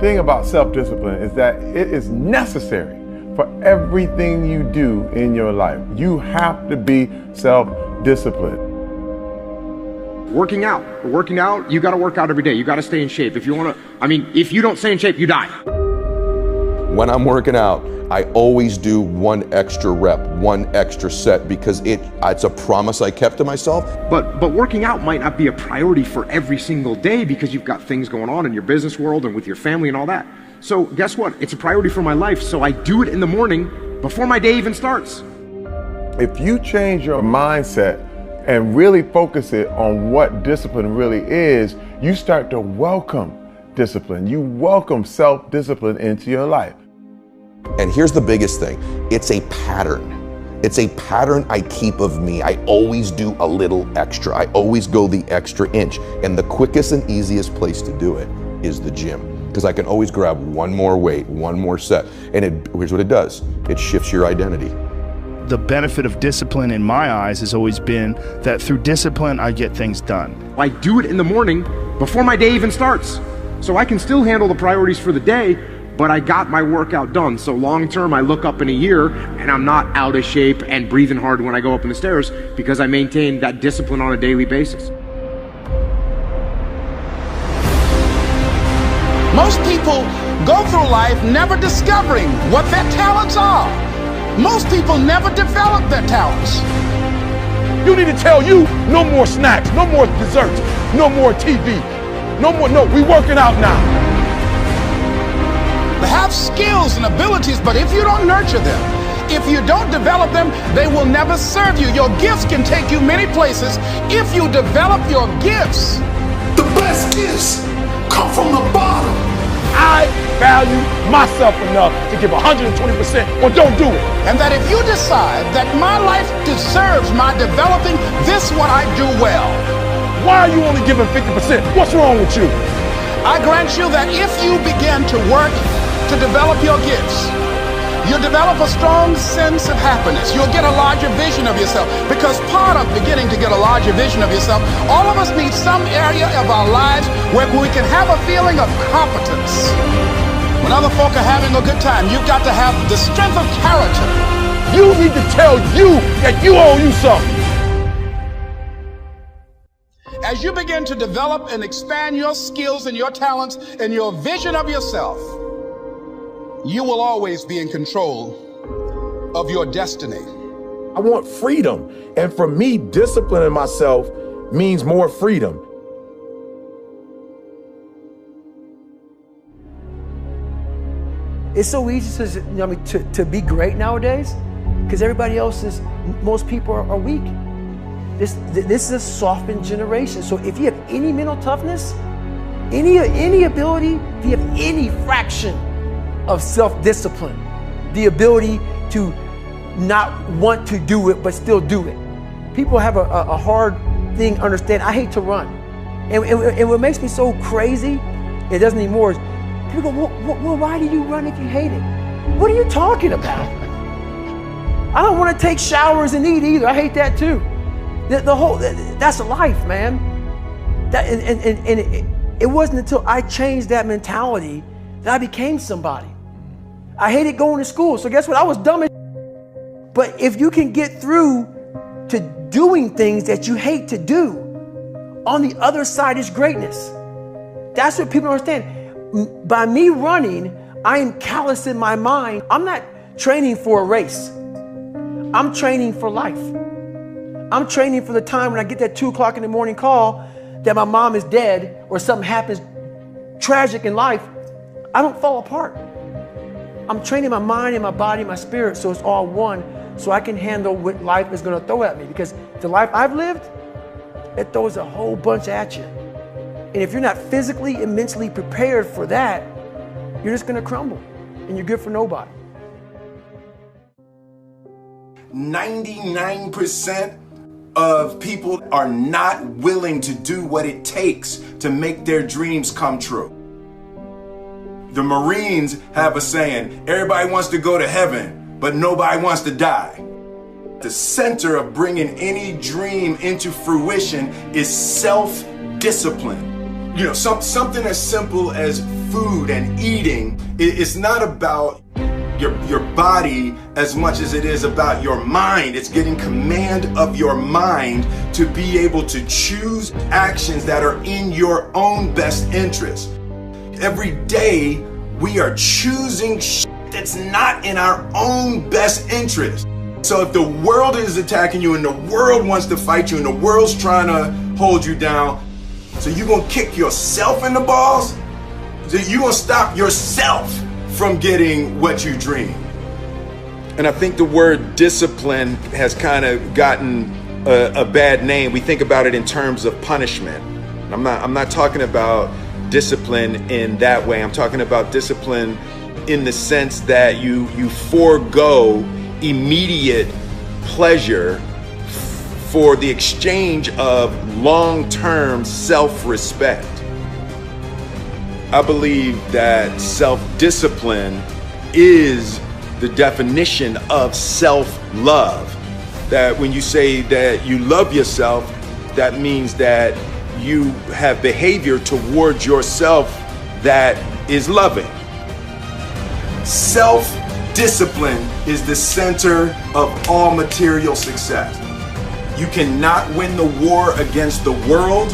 thing about self-discipline is that it is necessary for everything you do in your life. You have to be self-disciplined. Working out, you got to work out every day. You got to stay in shape. If you want to, if you don't stay in shape, you die. When I'm working out, I always do one extra rep, one extra set, because it's a promise I kept to myself. But working out might not be a priority for every single day because you've got things going on in your business world and with your family and all that. So guess what? It's a priority for my life, so I do it in the morning before my day even starts. If you change your mindset and really focus it on what discipline really is, you start to welcome discipline. You welcome self-discipline into your life. And here's the biggest thing. It's a pattern. It's a pattern I keep of me. I always do a little extra. I always go the extra inch. And the quickest and easiest place to do it is the gym. Because I can always grab one more weight, one more set. And here's what it does. It shifts your identity. The benefit of discipline in my eyes has always been that through discipline, I get things done. I do it in the morning before my day even starts. So I can still handle the priorities for the day, but I got my workout done. So long term, I look up in a year and I'm not out of shape and breathing hard when I go up in the stairs because I maintain that discipline on a daily basis. Most people go through life never discovering what their talents are. Most people never develop their talents. You need to tell you, no more snacks, no more desserts, no more TV, we working out now. They have skills and abilities, but if you don't nurture them, if you don't develop them, they will never serve you. Your gifts can take you many places if you develop your gifts. The best gifts come from the bottom. I value myself enough to give 120% or don't do it. And that if you decide that my life deserves my developing this what I do well. Why are you only giving 50%? What's wrong with you? I grant you that if you begin to work to develop your gifts, you'll develop a strong sense of happiness. You'll get a larger vision of yourself, because part of beginning to get a larger vision of yourself, all of us need some area of our lives where we can have a feeling of competence. When other folk are having a good time, you've got to have the strength of character. You need to tell you that you owe you something. As you begin to develop and expand your skills and your talents and your vision of yourself, you will always be in control of your destiny. I want freedom. And for me, disciplining myself means more freedom. It's so easy to be great nowadays because most people are weak. This is a softened generation. So if you have any mental toughness, any ability, if you have any fraction of self-discipline, the ability to not want to do it but still do it. People have a hard thing understand. I hate to run. And what makes me so crazy, it doesn't anymore, is people go, well, why do you run if you hate it? What are you talking about? I don't want to take showers and eat either. I hate that too. That's life, man. It wasn't until I changed that mentality that I became somebody. I hated going to school, so guess what? I was dumb as But if you can get through to doing things that you hate to do, on the other side is greatness. That's what people don't understand. By me running, I am callous in my mind. I'm not training for a race. I'm training for life. I'm training for the time when I get that 2 o'clock in the morning call that my mom is dead or something happens tragic in life. I don't fall apart. I'm training my mind and my body and my spirit so it's all one, so I can handle what life is going to throw at me. Because the life I've lived, it throws a whole bunch at you. And if you're not physically and mentally prepared for that, you're just going to crumble and you're good for nobody. 99% of people are not willing to do what it takes to make their dreams come true. The Marines have a saying, everybody wants to go to heaven, but nobody wants to die. The center of bringing any dream into fruition is self-discipline. You know, something as simple as food and eating, it's not about your body as much as it is about your mind. It's getting command of your mind to be able to choose actions that are in your own best interest. Every day we are choosing that's not in our own best interest. So if the world is attacking you and the world wants to fight you and the world's trying to hold you down, so you're gonna kick yourself in the balls? So you're gonna stop yourself from getting what you dream? And I think the word discipline has kind of gotten a bad name. We think about it in terms of punishment. I'm not talking about discipline in that way. I'm talking about discipline in the sense that you forego immediate pleasure for the exchange of long-term self-respect. I believe that self-discipline is the definition of self-love. That when you say that you love yourself, that means that you have behavior towards yourself that is loving. Self-discipline is the center of all material success. You cannot win the war against the world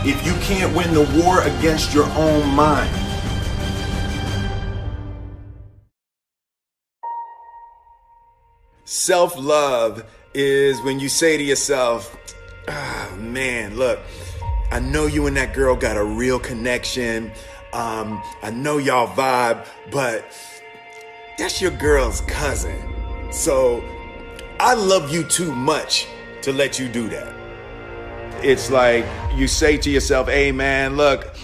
if you can't win the war against your own mind. Self-love is when you say to yourself, "Ah, man, look, I know you and that girl got a real connection. I know y'all vibe, but that's your girl's cousin. So I love you too much to let you do that." It's like you say to yourself, "Hey man, look,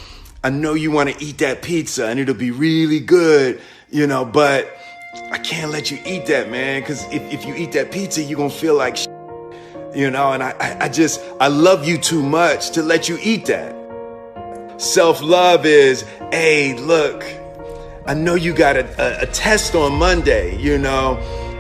I know you want to eat that pizza and it'll be really good, but I can't let you eat that, man, because if you eat that pizza, you're going to feel like and I love you too much to let you eat that." Self-love is, "Hey, look, I know you got a test on Monday,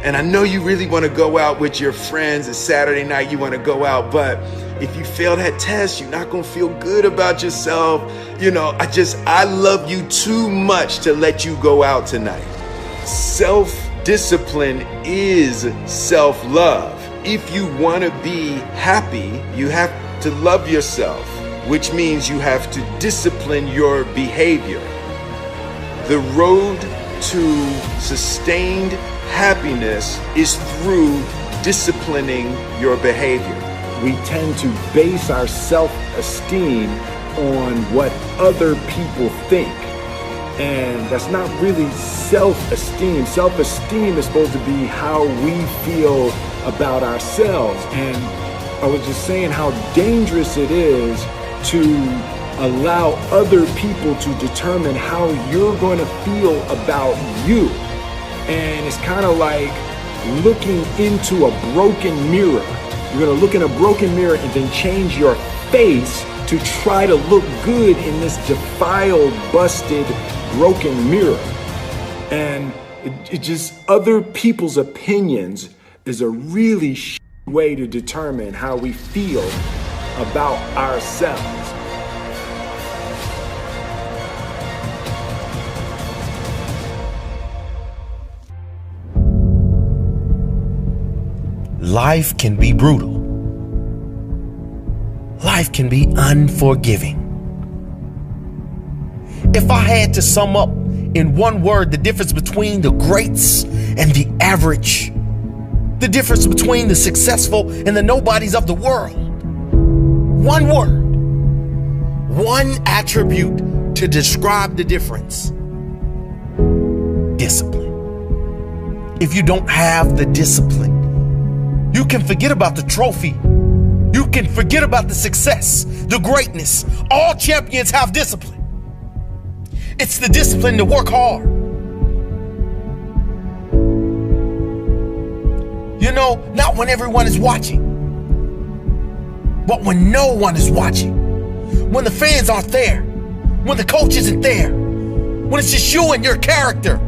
and I know you really want to go out with your friends. It's Saturday night, you want to go out, but if you fail that test, you're not going to feel good about yourself. I love you too much to let you go out tonight." Self-discipline is self-love. If you want to be happy, you have to love yourself, which means you have to discipline your behavior. The road to sustained happiness is through disciplining your behavior. We tend to base our self-esteem on what other people think. And that's not really self-esteem. Self-esteem is supposed to be how we feel about ourselves. And I was just saying how dangerous it is to allow other people to determine how you're going to feel about you. And it's kind of like looking into a broken mirror. You're going to look in a broken mirror and then change your face to try to look good in this defiled, busted, broken mirror. And it just, other people's opinions is a really way to determine how we feel about ourselves. Life can be brutal. Life can be unforgiving. If I had to sum up in one word the difference between the greats and the average, the difference between the successful and the nobodies of the world, one word, one attribute to describe the difference: discipline. If you don't have the discipline, you can forget about the trophy. You can forget about the success, the greatness. All champions have discipline. It's the discipline to work hard. Not when everyone is watching, but when no one is watching. When the fans aren't there, when the coach isn't there, when it's just you and your character.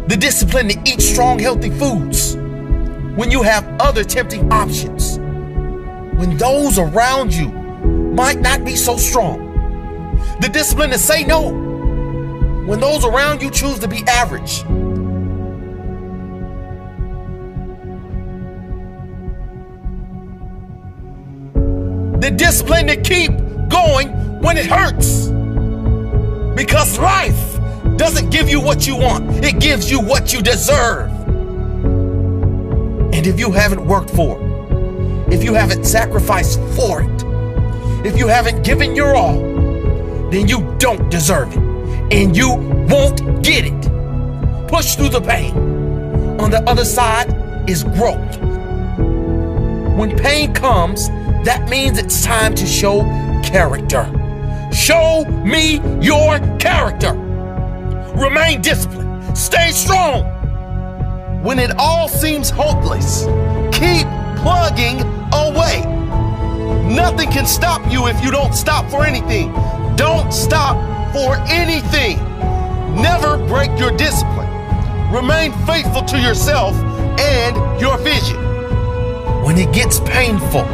The discipline to eat strong, healthy foods when you have other tempting options. When those around you might not be so strong. The discipline to say no when those around you choose to be average. The discipline to keep going when it hurts. Because life doesn't give you what you want, it gives you what you deserve. And if you haven't worked for it, if you haven't sacrificed for it, if you haven't given your all, then you don't deserve it. And you won't get it. Push through the pain. On the other side is growth. When pain comes, that means it's time to show character. Show me your character. Remain disciplined. Stay strong. When it all seems hopeless, keep plugging away. Nothing can stop you if you don't stop for anything. Don't stop for anything. Never break your discipline. Remain faithful to yourself and your vision. When it gets painful,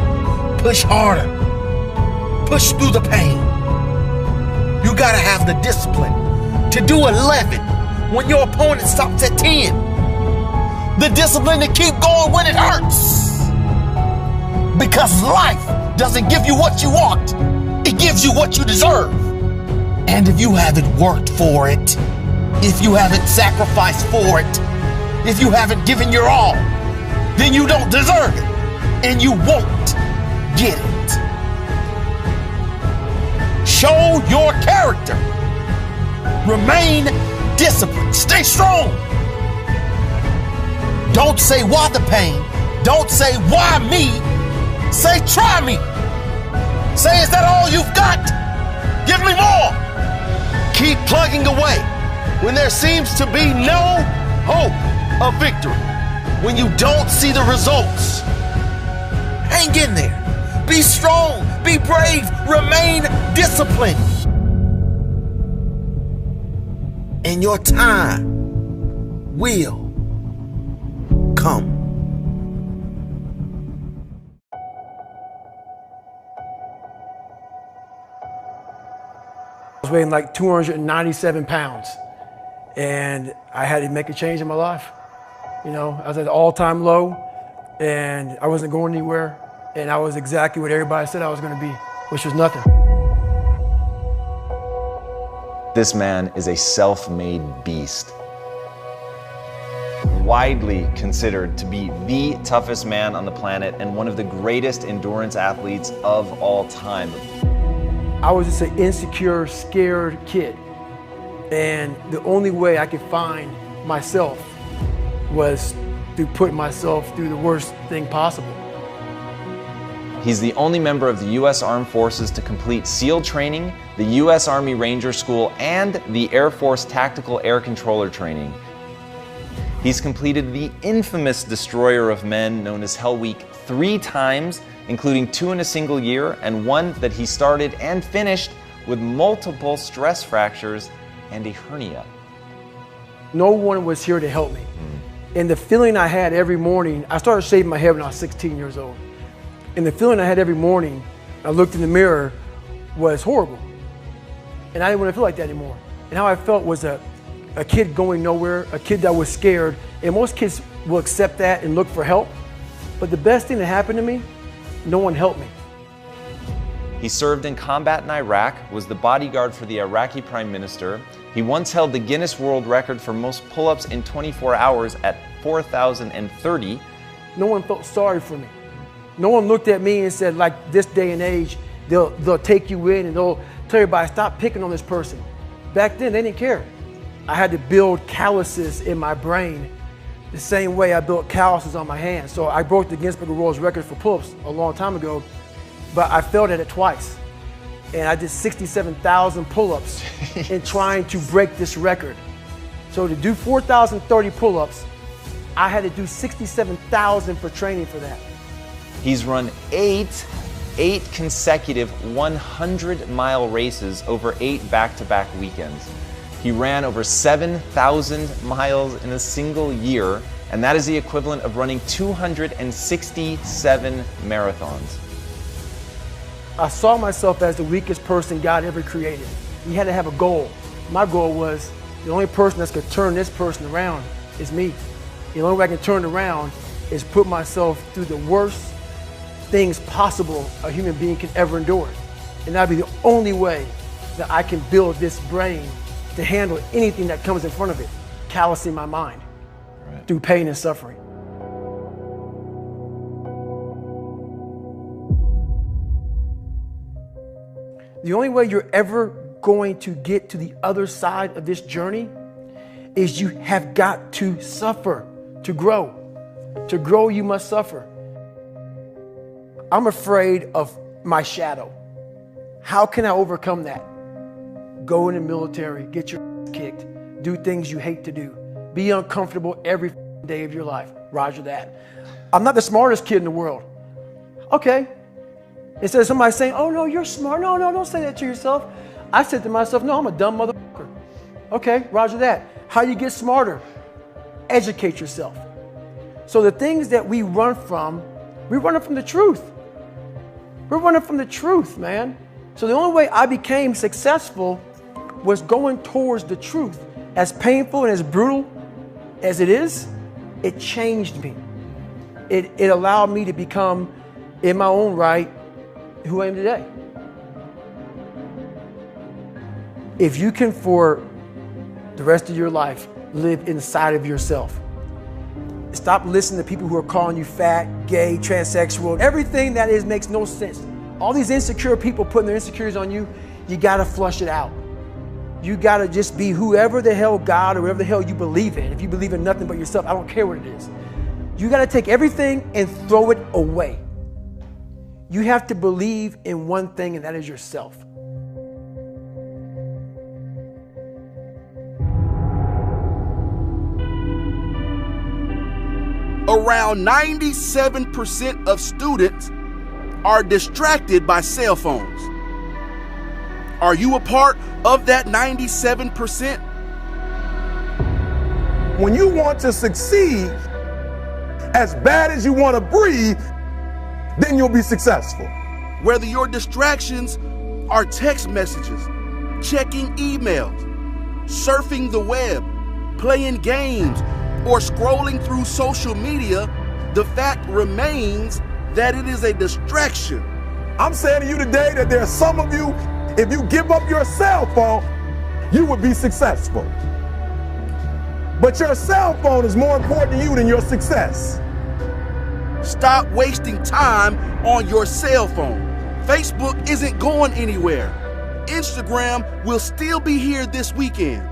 push harder. Push through the pain. You gotta have the discipline to do 11 when your opponent stops at 10. The discipline to keep going when it hurts. Because life doesn't give you what you want, it gives you what you deserve. And if you haven't worked for it, if you haven't sacrificed for it, if you haven't given your all, then you don't deserve it, and you won't get it. Show your character. Remain disciplined. Stay strong. Don't say why the pain. Don't say why me. Say try me. Say, is that all you've got? Give me more. Keep plugging away when there seems to be no hope of victory. When you don't see the results, hang in there. Be strong. Be brave. Remain disciplined. And your time will come. I was weighing like 297 pounds, and I had to make a change in my life. You know, I was at an all-time low, and I wasn't going anywhere, and I was exactly what everybody said I was going to be, which was nothing. This man is a self-made beast. Widely considered to be the toughest man on the planet and one of the greatest endurance athletes of all time. I was just an insecure, scared kid. And the only way I could find myself was through putting myself through the worst thing possible. He's the only member of the U.S. Armed Forces to complete SEAL training, the U.S. Army Ranger School, and the Air Force Tactical Air Controller training. He's completed the infamous Destroyer of Men known as Hell Week 3 times, including 2 in a single year and 1 that he started and finished with multiple stress fractures and a hernia. No one was here to help me. And the feeling I had every morning, I started shaving my head when I was 16 years old. And the feeling I had every morning, I looked in the mirror, was horrible. And I didn't want to feel like that anymore. And how I felt was a kid going nowhere, a kid that was scared. And most kids will accept that and look for help. But the best thing that happened to me, no one helped me. He served in combat in Iraq, was the bodyguard for the Iraqi Prime Minister. He once held the Guinness World Record for most pull-ups in 24 hours at 4,030. No one felt sorry for me. No one looked at me and said, like this day and age, they'll take you in and they'll tell everybody, stop picking on this person. Back then, they didn't care. I had to build calluses in my brain the same way I built calluses on my hands. So I broke the Guinness Book of World Records for pull-ups a long time ago, but I failed at it twice. And I did 67,000 pull-ups in trying to break this record. So to do 4,030 pull-ups, I had to do 67,000 for training for that. He's run eight consecutive 100-mile races over 8 back-to-back weekends. He ran over 7,000 miles in a single year, and that is the equivalent of running 267 marathons. I saw myself as the weakest person God ever created. You had to have a goal. My goal was the only person that's gonna turn this person around is me. The only way I can turn it around is put myself through the worst things possible a human being can ever endure. And that'd be the only way that I can build this brain to handle anything that comes in front of it, callousing my mind through pain and suffering. The only way you're ever going to get to the other side of this journey is you have got to suffer to grow. To grow, you must suffer. I'm afraid of my shadow. How can I overcome that? Go in the military, get your ass kicked, do things you hate to do, be uncomfortable every day of your life. Roger that. I'm not the smartest kid in the world. Okay. Instead of somebody saying, oh no, you're smart. No, don't say that to yourself. I said to myself, no, I'm a dumb motherfucker. Okay, roger that. How you get smarter? Educate yourself. So the things that we run from, we're running from the truth. We're running from the truth, man. So the only way I became successful was going towards the truth. As painful and as brutal as it is, it changed me. It allowed me to become, in my own right, who I am today. If you can, for the rest of your life, live inside of yourself, stop listening to people who are calling you fat, gay, transsexual. Everything that is makes no sense. All these insecure people putting their insecurities on you, you gotta flush it out. You gotta just be whoever the hell God or whatever the hell you believe in. If you believe in nothing but yourself, I don't care what it is. You gotta take everything and throw it away. You have to believe in one thing, and that is yourself. Around 97% of students are distracted by cell phones. Are you a part of that 97%? When you want to succeed as bad as you want to breathe, then you'll be successful. Whether your distractions are text messages, checking emails, surfing the web, playing games, or scrolling through social media, the fact remains that it is a distraction. I'm saying to you today that there are some of you, if you give up your cell phone, you would be successful. But your cell phone is more important to you than your success. Stop wasting time on your cell phone. Facebook isn't going anywhere. Instagram will still be here this weekend.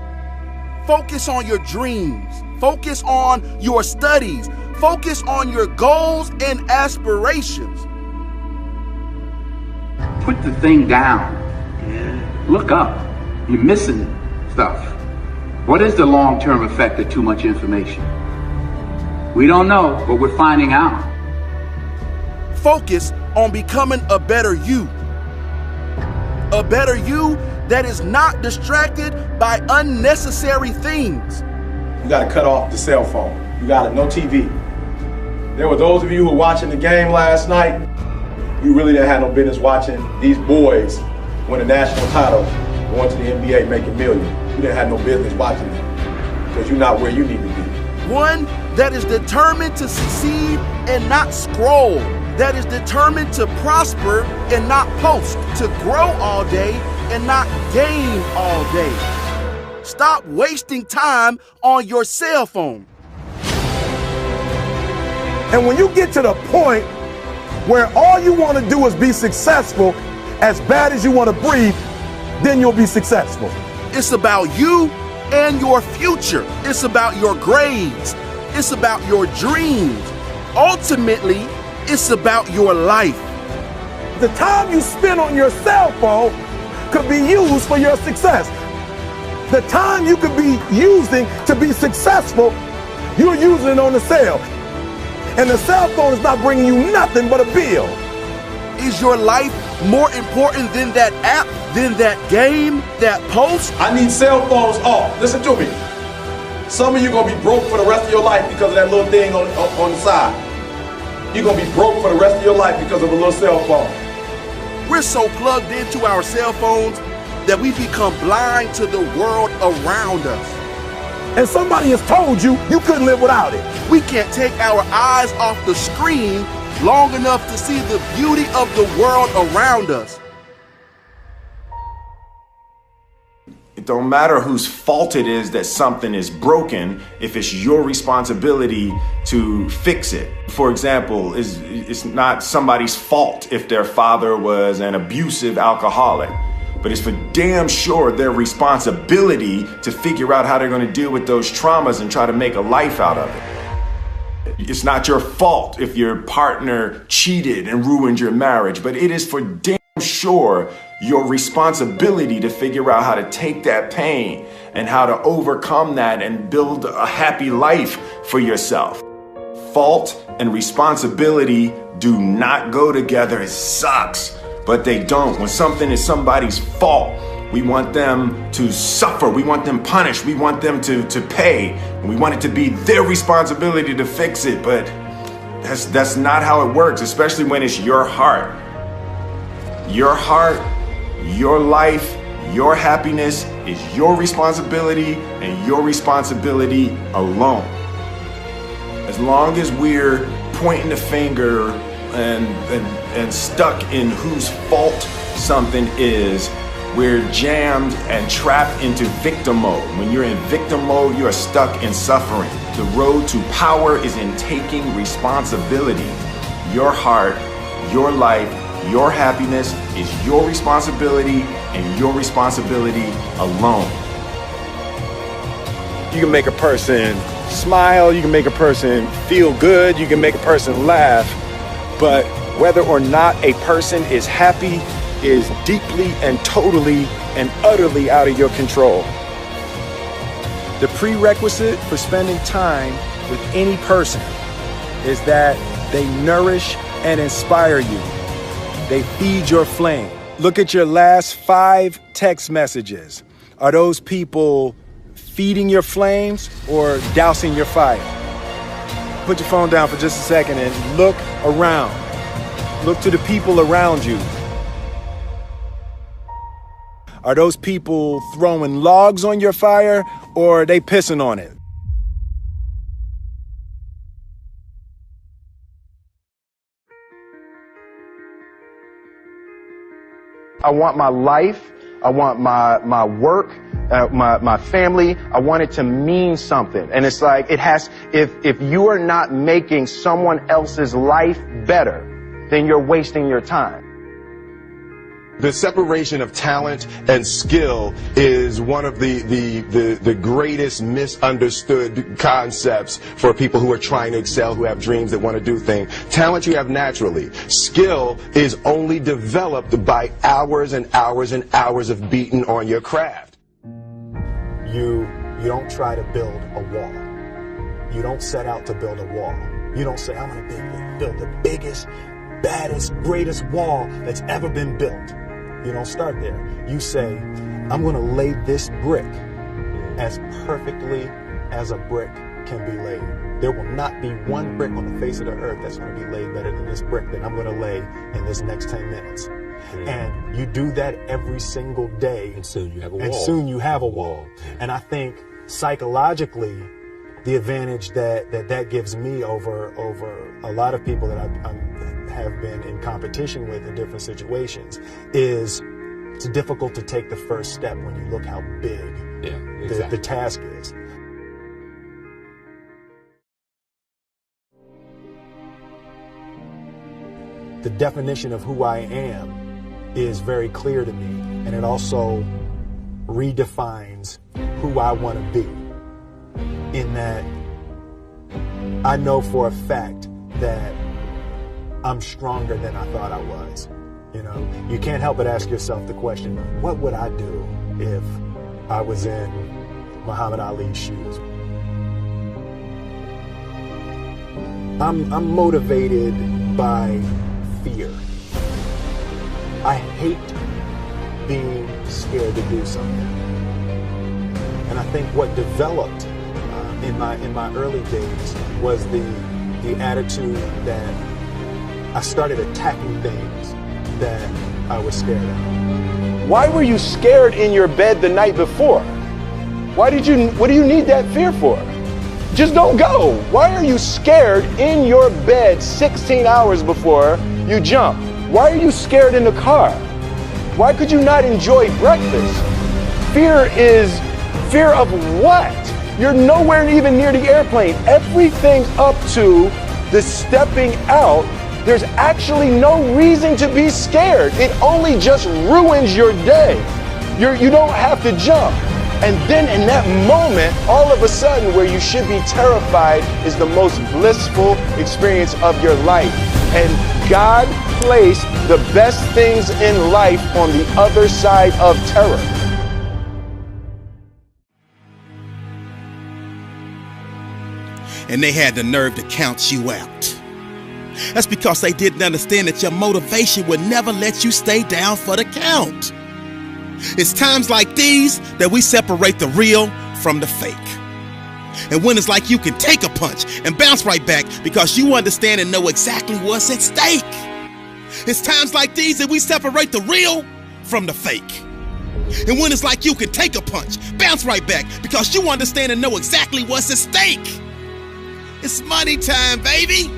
Focus on your dreams. Focus on your studies. Focus on your goals and aspirations. Put the thing down. Look up. You're missing stuff. What is the long-term effect of too much information? We don't know, but we're finding out. Focus on becoming a better you. A better you that is not distracted by unnecessary things. You gotta cut off the cell phone. You gotta, no TV. There were those of you who were watching the game last night, you really didn't have no business watching these boys win a national title, going to the NBA making millions. You didn't have no business watching them because you're not where you need to be. One that is determined to succeed and not scroll. That is determined to prosper and not post. To grow all day and not game all day. Stop wasting time on your cell phone. And when you get to the point where all you want to do is be successful, as bad as you want to breathe, then you'll be successful. It's about you and your future. It's about your grades. It's about your dreams. Ultimately, it's about your life. The time you spend on your cell phone could be used for your success. The time you could be using to be successful, you're using it on the cell. And the cell phone is not bringing you nothing but a bill. Is your life more important than that app, than that game, that post? I need cell phones off. Listen to me. Some of you gonna be broke for the rest of your life because of that little thing on the side. You're gonna be broke for the rest of your life because of a little cell phone. We're so plugged into our cell phones that we become blind to the world around us. And somebody has told you you couldn't live without it. We can't take our eyes off the screen long enough to see the beauty of the world around us. It don't matter whose fault it is that something is broken if it's your responsibility to fix it. For example, it's not somebody's fault if their father was an abusive alcoholic, but it's for damn sure their responsibility to figure out how they're going to deal with those traumas and try to make a life out of it. It's not your fault if your partner cheated and ruined your marriage, but it is for damn sure your responsibility to figure out how to take that pain and how to overcome that and build a happy life for yourself. Fault and responsibility do not go together. It sucks, but they don't. When something is somebody's fault, we want them to suffer. We want them punished. We want them to pay. We want it to be their responsibility to fix it, but that's not how it works, especially when it's your heart. Your heart, your life, your happiness is your responsibility and your responsibility alone. As long as we're pointing the finger and stuck in whose fault something is, we're jammed and trapped into victim mode. When you're in victim mode, you are stuck in suffering. The road to power is in taking responsibility. Your heart, your life, your happiness is your responsibility and your responsibility alone. You can make a person smile, you can make a person feel good, you can make a person laugh, but whether or not a person is happy is deeply and totally and utterly out of your control. The prerequisite for spending time with any person is that they nourish and inspire you. They feed your flame. Look at your last 5 text messages. Are those people feeding your flames or dousing your fire? Put your phone down for just a second and look around. Look to the people around you. Are those people throwing logs on your fire or are they pissing on it? I want my life, I want my work, my family, I want it to mean something. And it's like, if you are not making someone else's life better, then you're wasting your time. The separation of talent and skill is one of the greatest misunderstood concepts for people who are trying to excel, who have dreams that want to do things. Talent you have naturally. Skill is only developed by hours and hours and hours of beating on your craft. You don't try to build a wall. You don't set out to build a wall. You don't say, I'm going to build the biggest, baddest, greatest wall that's ever been built. You don't start there. You say, I'm going to lay this brick as perfectly as a brick can be laid. There will not be one brick on the face of the earth that's going to be laid better than this brick that I'm going to lay in this next 10 minutes. And you do that every single day. And soon you have a wall. And soon you have a wall. And I think psychologically, the advantage that gives me over a lot of people that I have been in competition with in different situations is it's difficult to take the first step when you look how big the task is. The definition of who I am is very clear to me, and it also redefines who I want to be, in that I know for a fact that I'm stronger than I thought I was. You know, you can't help but ask yourself the question, what would I do if I was in Muhammad Ali's shoes? I'm motivated by fear. I hate being scared to do something. And I think what developed in my early days was the attitude that I started attacking things that I was scared of. Why were you scared in your bed the night before? What do you need that fear for? Just don't go. Why are you scared in your bed 16 hours before you jump? Why are you scared in the car? Why could you not enjoy breakfast? Fear is fear of what? You're nowhere even near the airplane. Everything up to the stepping out, there's actually no reason to be scared. It only just ruins your day. You don't have to jump. And then in that moment, all of a sudden, where you should be terrified is the most blissful experience of your life. And God placed the best things in life on the other side of terror. And they had the nerve to count you out. That's because they didn't understand that your motivation would never let you stay down for the count. It's times like these that we separate the real from the fake. And when it's like you can take a punch and bounce right back because you understand and know exactly what's at stake. It's times like these that we separate the real from the fake. And when it's like you can take a punch, bounce right back because you understand and know exactly what's at stake. It's money time, baby.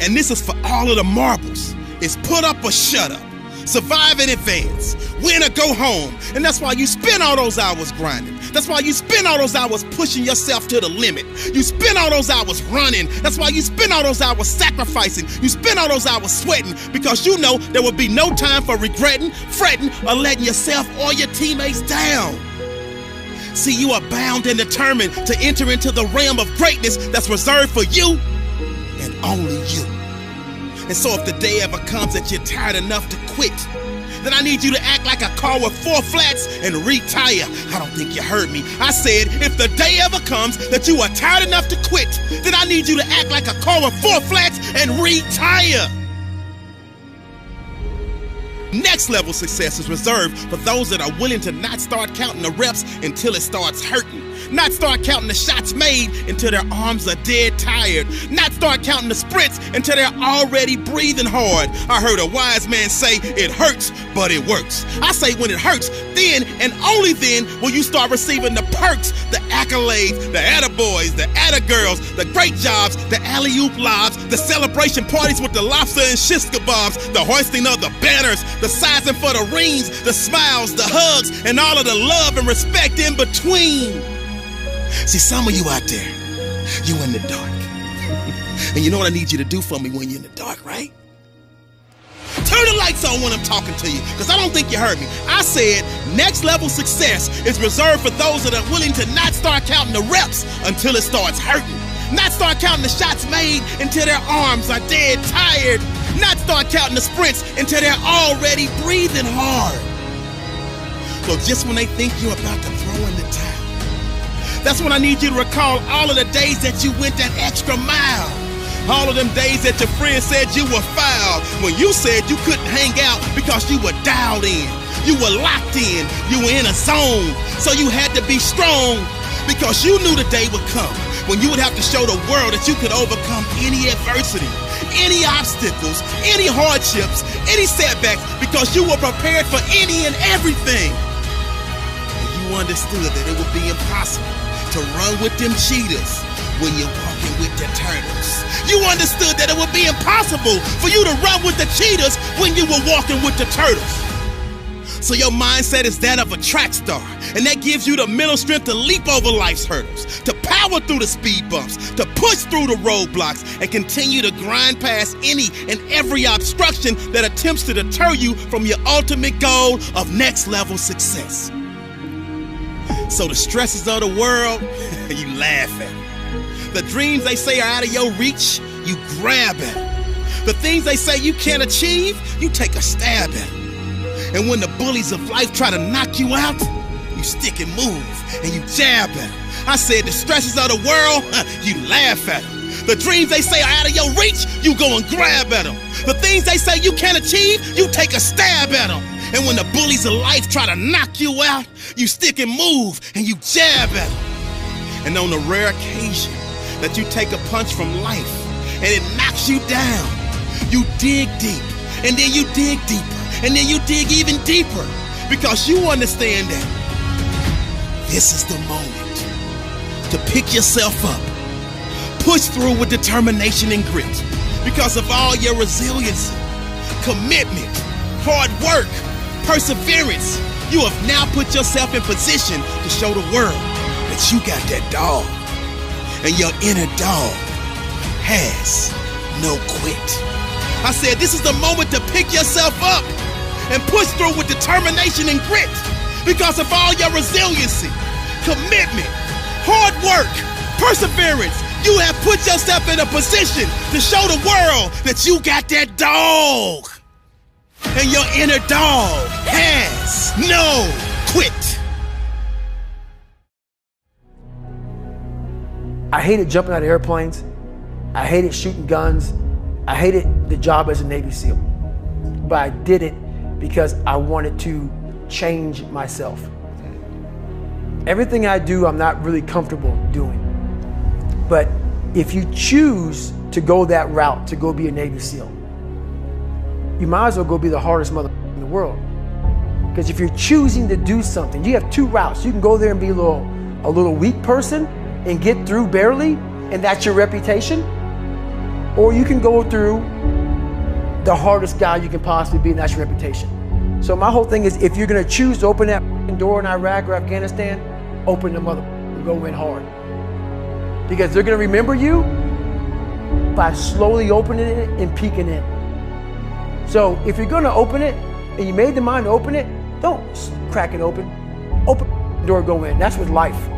And this is for all of the marbles. It's put up or shut up. Survive in advance, win or go home. And that's why you spend all those hours grinding. That's why you spend all those hours pushing yourself to the limit. You spend all those hours running. That's why you spend all those hours sacrificing. You spend all those hours sweating because you know there will be no time for regretting, fretting, or letting yourself or your teammates down. See, you are bound and determined to enter into the realm of greatness that's reserved for you and only you. And so if the day ever comes that you're tired enough to quit, then I need you to act like a car with 4 flats and retire. I don't think you heard me. I said, if the day ever comes that you are tired enough to quit, then I need you to act like a car with 4 flats and retire. Next level success is reserved for those that are willing to not start counting the reps until it starts hurting. Not start counting the shots made until their arms are dead tired. Not start counting the sprints until they're already breathing hard. I heard a wise man say, it hurts, but it works. I say when it hurts, then and only then will you start receiving the perks, the accolades, the attaboys, the attagirls, the great jobs, the alley-oop lobs, the celebration parties with the lobster and shish kebabs, the hoisting of the banners, the sizing for the rings, the smiles, the hugs, and all of the love and respect in between. See, some of you out there, you in the dark. And you know what I need you to do for me when you're in the dark, right? Turn the lights on when I'm talking to you, because I don't think you heard me. I said next level success is reserved for those that are willing to not start counting the reps until it starts hurting. Not start counting the shots made until their arms are dead tired. Not start counting the sprints until they're already breathing hard. So just when they think you're about to throw in the towel, that's when I need you to recall all of the days that you went that extra mile. All of them days that your friend said you were foul, when you said you couldn't hang out because you were dialed in. You were locked in. You were in a zone. So you had to be strong because you knew the day would come when you would have to show the world that you could overcome any adversity, any obstacles, any hardships, any setbacks, because you were prepared for any and everything. And you understood that it would be impossible to run with them cheetahs when you're walking with the turtles. You understood that it would be impossible for you to run with the cheetahs when you were walking with the turtles. So your mindset is that of a track star, and that gives you the mental strength to leap over life's hurdles, to power through the speed bumps, to push through the roadblocks, and continue to grind past any and every obstruction that attempts to deter you from your ultimate goal of next level success. So the stresses of the world, you laugh at them. The dreams they say are out of your reach, you grab at them. The things they say you can't achieve, you take a stab at them. And when the bullies of life try to knock you out, you stick and move and you jab at them. I said the stresses of the world, you laugh at them. The dreams they say are out of your reach, you go and grab at them. The things they say you can't achieve, you take a stab at them. And when the bullies of life try to knock you out, you stick and move and you jab at them. And on the rare occasion that you take a punch from life and it knocks you down, you dig deep and then you dig deeper And then you dig even deeper because you understand that this is the moment to pick yourself up, push through with determination and grit because of all your resilience, commitment, hard work, perseverance. You have now put yourself in position to show the world that you got that dog, and your inner dog has no quit. I said this is the moment to pick yourself up and push through with determination and grit because of all your resiliency, commitment, hard work, perseverance. You have put yourself in a position to show the world that you got that dog, and your inner dog has no quit. I hated jumping out of airplanes. I hated shooting guns. I hated the job as a Navy SEAL. But I did it because I wanted to change myself. Everything I do, I'm not really comfortable doing. But if you choose to go that route, to go be a Navy SEAL, you might as well go be the hardest mother in the world. Because if you're choosing to do something, you have two routes. You can go there and be a little weak person and get through barely, and that's your reputation. Or you can go through the hardest guy you can possibly be, and that's your reputation. So my whole thing is, if you're gonna choose to open that door in Iraq or Afghanistan, open the mother and go in hard. Because they're gonna remember you by slowly opening it and peeking in. So if you're gonna open it, and you made the mind to open it, don't crack it open. Open the door, go in. That's with life.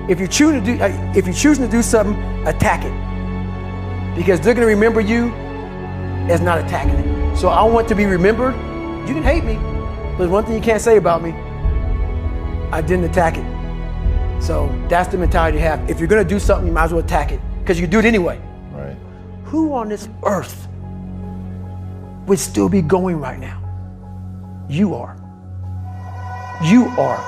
If you're choosing to do something, attack it. Because they're gonna remember you as not attacking it. So I want to be remembered. You can hate me, but there's one thing you can't say about me. I didn't attack it. So that's the mentality to have. If you're gonna do something, you might as well attack it, because you can do it anyway. Right. Who on this earth would still be going right now? You are. You are.